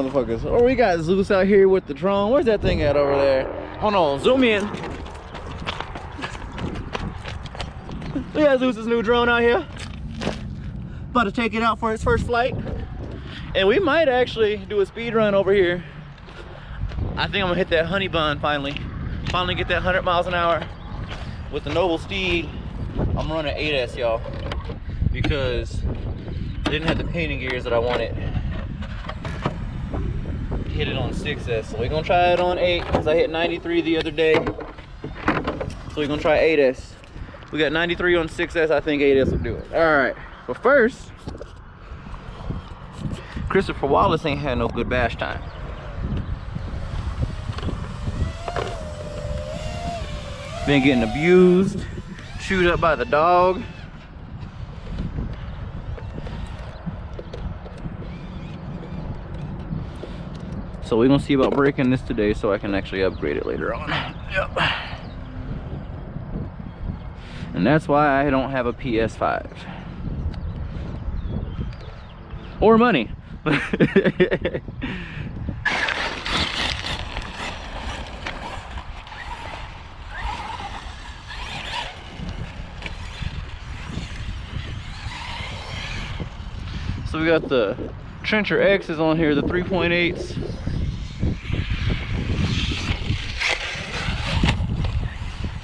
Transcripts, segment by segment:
motherfuckers. Oh, we got Zeus out here with the drone. Where's that thing at over there? Hold on, zoom in. We got Zeus's new drone out here. About to take it out for its first flight. And we might actually do a speed run over here. I think I'm gonna hit that honey bun finally. Finally get that 100 miles an hour with the Noble Steed. I'm running 8S, y'all, because I didn't have the painting gears that I wanted. Hit it on 6S, so we're gonna try it on 8 because I hit 93 the other day. So we're gonna try 8S. We got 93 on 6S. I think 8S will do it. All right, but first, Christopher Wallace ain't had no good bash time. Been getting abused, chewed up by the dog. So we're gonna see about breaking this today so I can actually upgrade it later on. Yep. And that's why I don't have a PS5. Or money. So we got the Trencher X's on here, the 3.8s.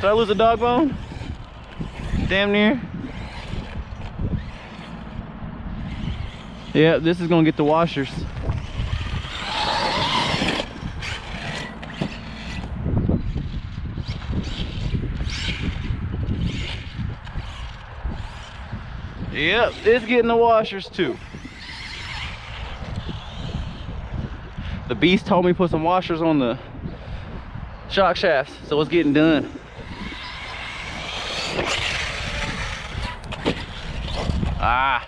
Did I lose a dog bone? Damn near. Yeah, this is gonna get the washers. Yep, it's getting the washers too. The beast told me put some washers on the shock shafts, so it's getting done. Ah,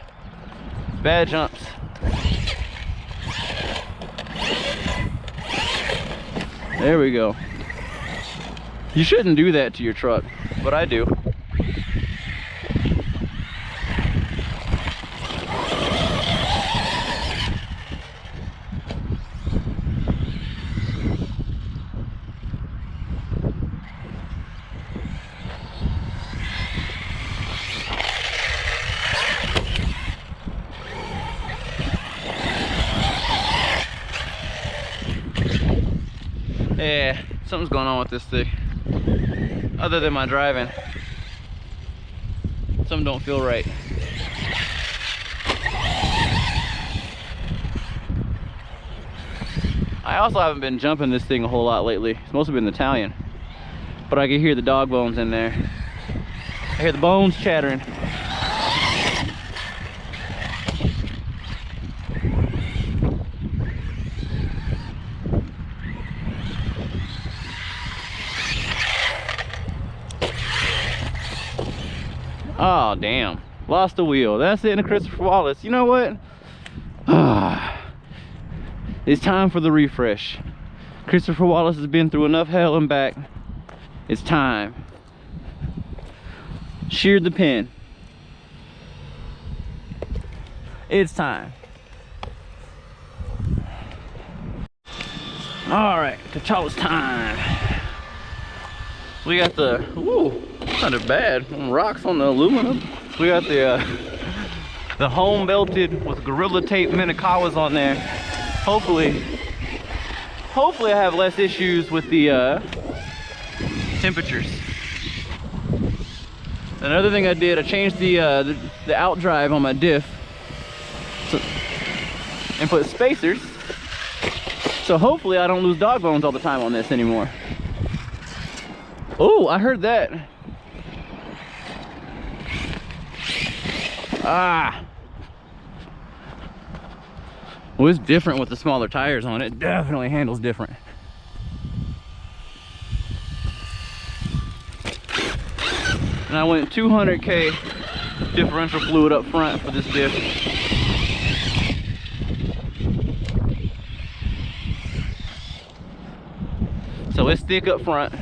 bad jumps. There we go. You shouldn't do that to your truck, but I do. Yeah, something's going on with this thing. Other than my driving, something don't feel right. I also haven't been jumping this thing a whole lot lately. It's mostly been Italian, but I can hear the dog bones in there. I hear the bones chattering. Oh damn, lost the wheel. That's it in the Christopher Wallace. You know what? It's time for the refresh. Christopher Wallace has been through enough hell and back. It's time. Sheared the pin. It's time. All right, T'Challa's time. We got the, ooh, not bad. Rocks on the aluminum. We got the home belted with Gorilla Tape Minakawas on there. Hopefully I have less issues with the temperatures. Another thing I did, I changed the out drive on my diff and put spacers. So hopefully I don't lose dog bones all the time on this anymore. Oh, I heard that. Ah. Well, it's different with the smaller tires on it. It definitely handles different. And I went 200K differential fluid up front for this diff. So it's thick up front.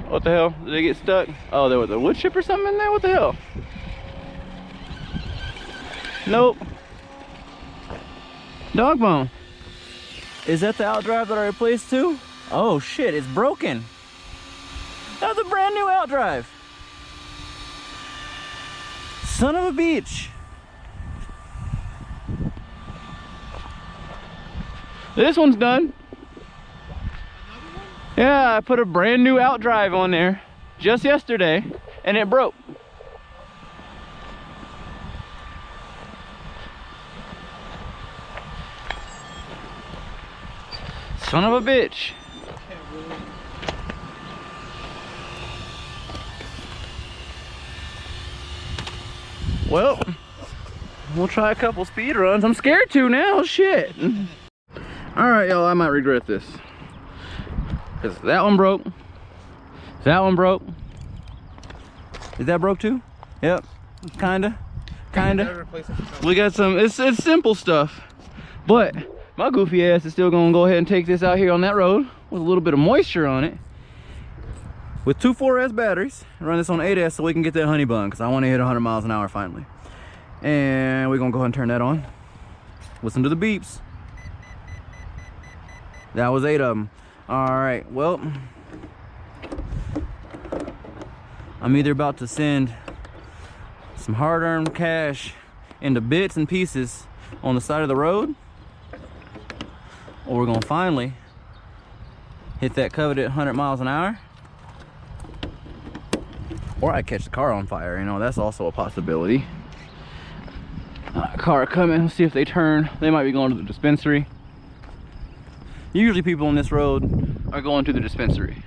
What the hell? Did they get stuck? Oh, there was a wood chip or something in there? What the hell? Nope. Dog bone. Is that the outdrive that I replaced too? Oh shit, it's broken. That was a brand new outdrive. Son of a beach. This one's done. Yeah, I put a brand new outdrive on there just yesterday and it broke. Son of a bitch. Well, we'll try a couple speed runs. I'm scared to now, shit. All right, y'all, I might regret this. Cause that one broke. That one broke. Is that broke too? Yep, kinda. We got some, it's simple stuff. But my goofy ass is still gonna go ahead and take this out here on that road with a little bit of moisture on it. With two 4S batteries, run this on 8S so we can get that honey bun, because I want to hit 100 miles an hour finally. And we're gonna go ahead and turn that on. Listen to the beeps. That was 8 of them. All right, well, I'm either about to send some hard-earned cash into bits and pieces on the side of the road, or we're gonna finally hit that coveted 100 miles an hour. Or I catch the car on fire, you know, that's also a possibility. Car coming, let's see if they turn. They might be going to the dispensary. Usually people on this road are going to the dispensary.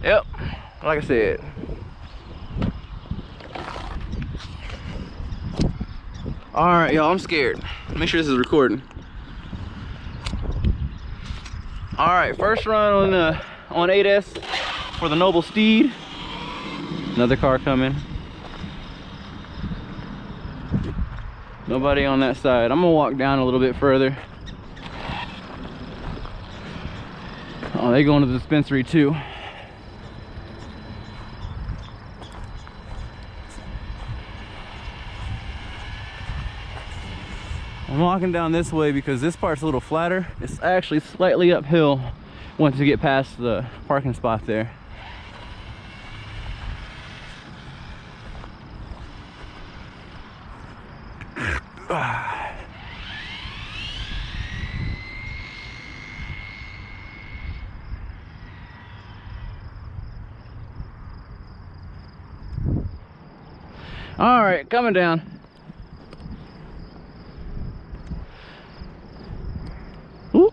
Yep, like I said. All right, y'all, I'm scared. Make sure this is recording. All right, first run on 8S for the Noble Steed. Another car coming. Nobody on that side. I'm gonna walk down a little bit further. Oh, they going to the dispensary too. I'm walking down this way because this part's a little flatter. It's actually slightly uphill once you get past the parking spot there. All right, coming down. Ooh.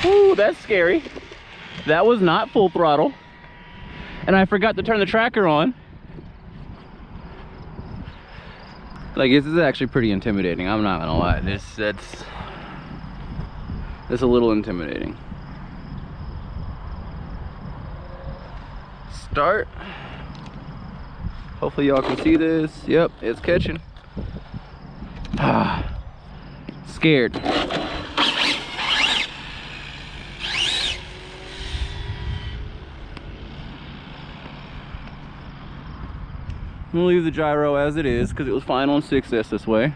Ooh, that's scary. That was not full throttle. And I forgot to turn the tracker on. Like, this is actually pretty intimidating. I'm not gonna lie. That's a little intimidating. Start. Hopefully y'all can see this. Yep, it's catching. Ah, scared. I'm gonna leave the gyro as it is because it was fine on 6S this way.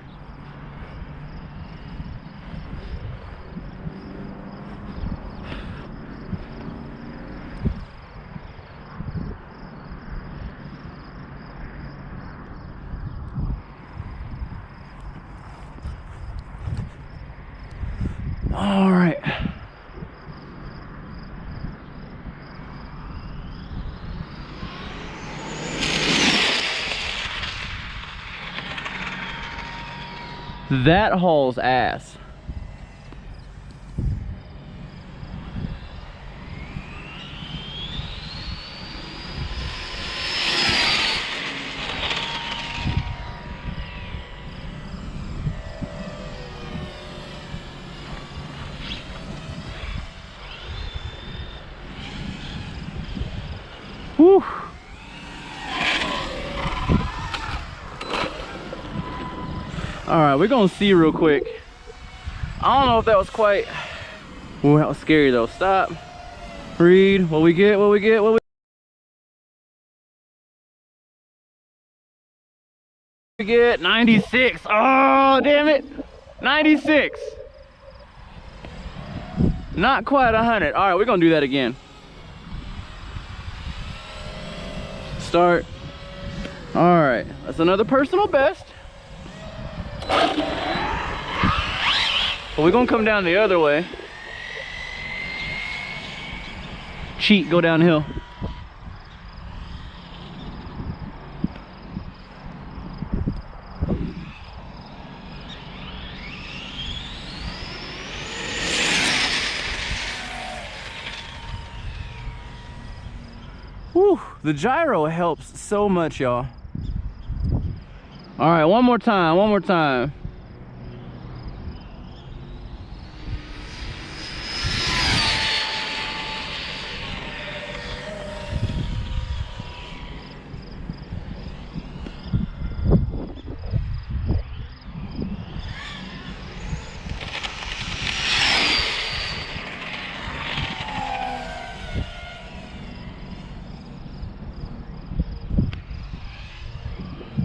All right. That hauls ass. Whew. All right, we're gonna see real quick I don't know if that was quite. Ooh, that was scary though. Stop. Read. What we get? What we get? What we get? 96. Oh, damn it. 96. Not quite 100. All right, we're gonna do that again. Start. All right, that's another personal best. But we're gonna come down the other way. Cheat, go downhill. Whew, the gyro helps so much, y'all. All right, one more time, one more time.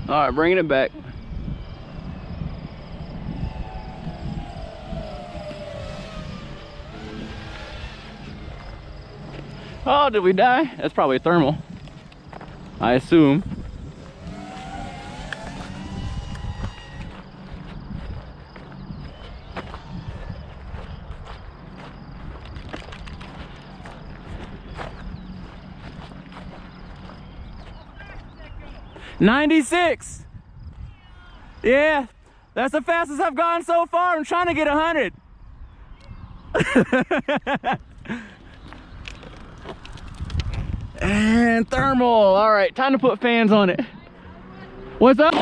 All right, bringing it back. Oh, did we die? That's probably thermal, I assume. $96. Yeah, that's the fastest I've gone so far. I'm trying to get 100. And thermal. All right, time to put fans on it. What's up?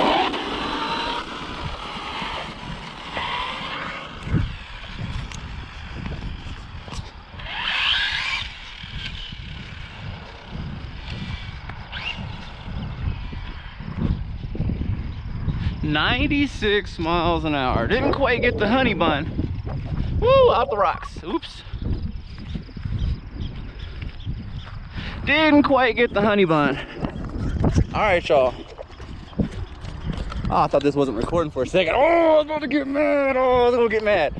$96 miles an hour. Didn't quite get the honey bun. Woo, out the rocks. Oops. Didn't quite get the honey bun. All right, y'all. Oh, I thought this wasn't recording for a second. Oh, I was about to get mad. Oh, I was gonna get mad.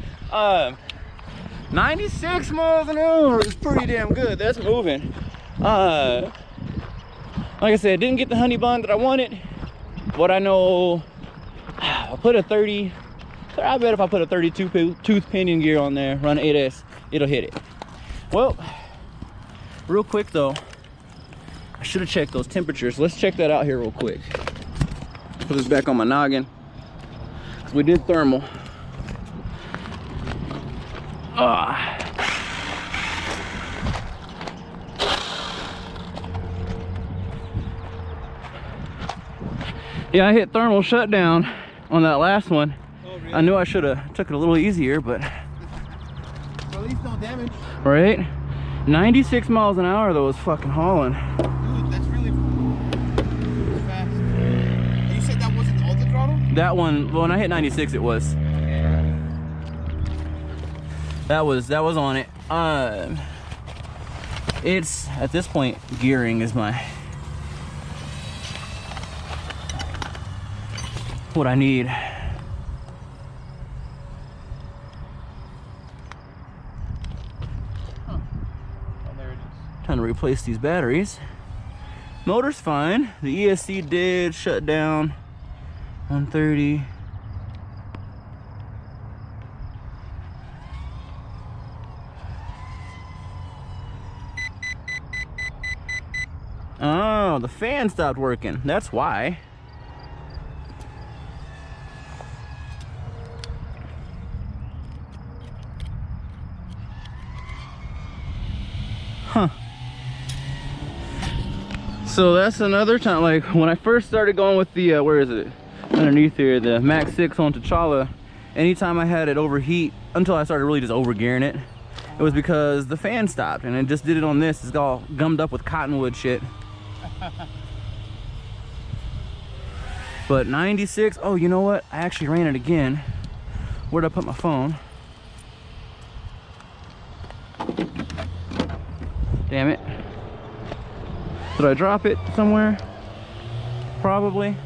96 miles an hour is pretty damn good. That's moving. Like I said, didn't get the honey bun that I wanted. But I know I put a 30. I bet if I put a 32 tooth pinion gear on there, run 8S, it'll hit it. Well, real quick though, I should have checked those temperatures. Let's check that out here real quick. Put this back on my noggin. We did thermal. Yeah, I hit thermal shutdown on that last one. Oh, really? I knew I should have took it a little easier, but well, at least no damage. Right? 96 miles an hour though is fucking hauling. Dude, that's really fast. And you said that wasn't the ultra throttle? That one, well, when I hit 96 it was. That was on it. It's at this point gearing is what I need. Oh, there it is. Time to replace these batteries. Motor's fine. The ESC did shut down 130. Oh, the fan stopped working. That's why. Huh. So that's another time, like when I first started going with the, where is it? Underneath here, the Max 6 on T'Challa, anytime I had it overheat, until I started really just over gearing it, it was because the fan stopped, and it just did it on this. It's all gummed up with cottonwood shit. But 96, oh, you know what? I actually ran it again. Where'd I put my phone? Damn it. Did I drop it somewhere? Probably.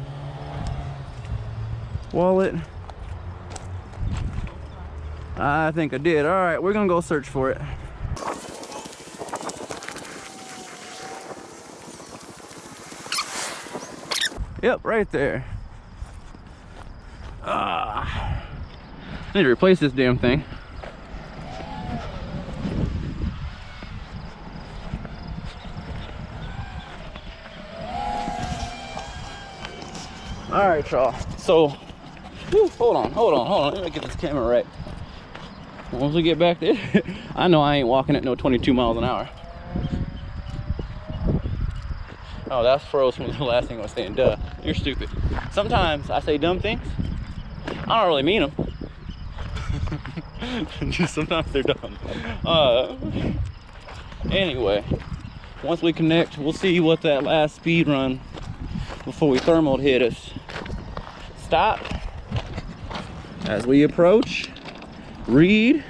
Wallet. I think I did. All right, we're gonna go search for it. Yep, right there. I need to replace this damn thing. All right, y'all. So, hold on. Let me get this camera right. Once we get back there, I know I ain't walking at no 22 miles an hour. Oh, that's froze from the last thing I was saying. Duh, you're stupid. Sometimes I say dumb things. I don't really mean them. Just sometimes they're dumb. Anyway, once we connect, we'll see what that last speed run before we thermal hit us. Stop. As we approach, read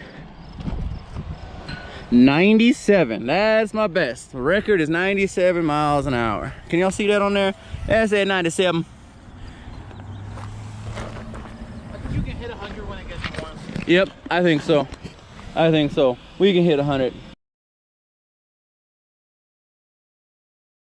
97. That's my best. The record is 97 miles an hour. Can y'all see that on there? That's at 97. I think you can hit 100 when it gets warm. Yep, I think so. We can hit 100.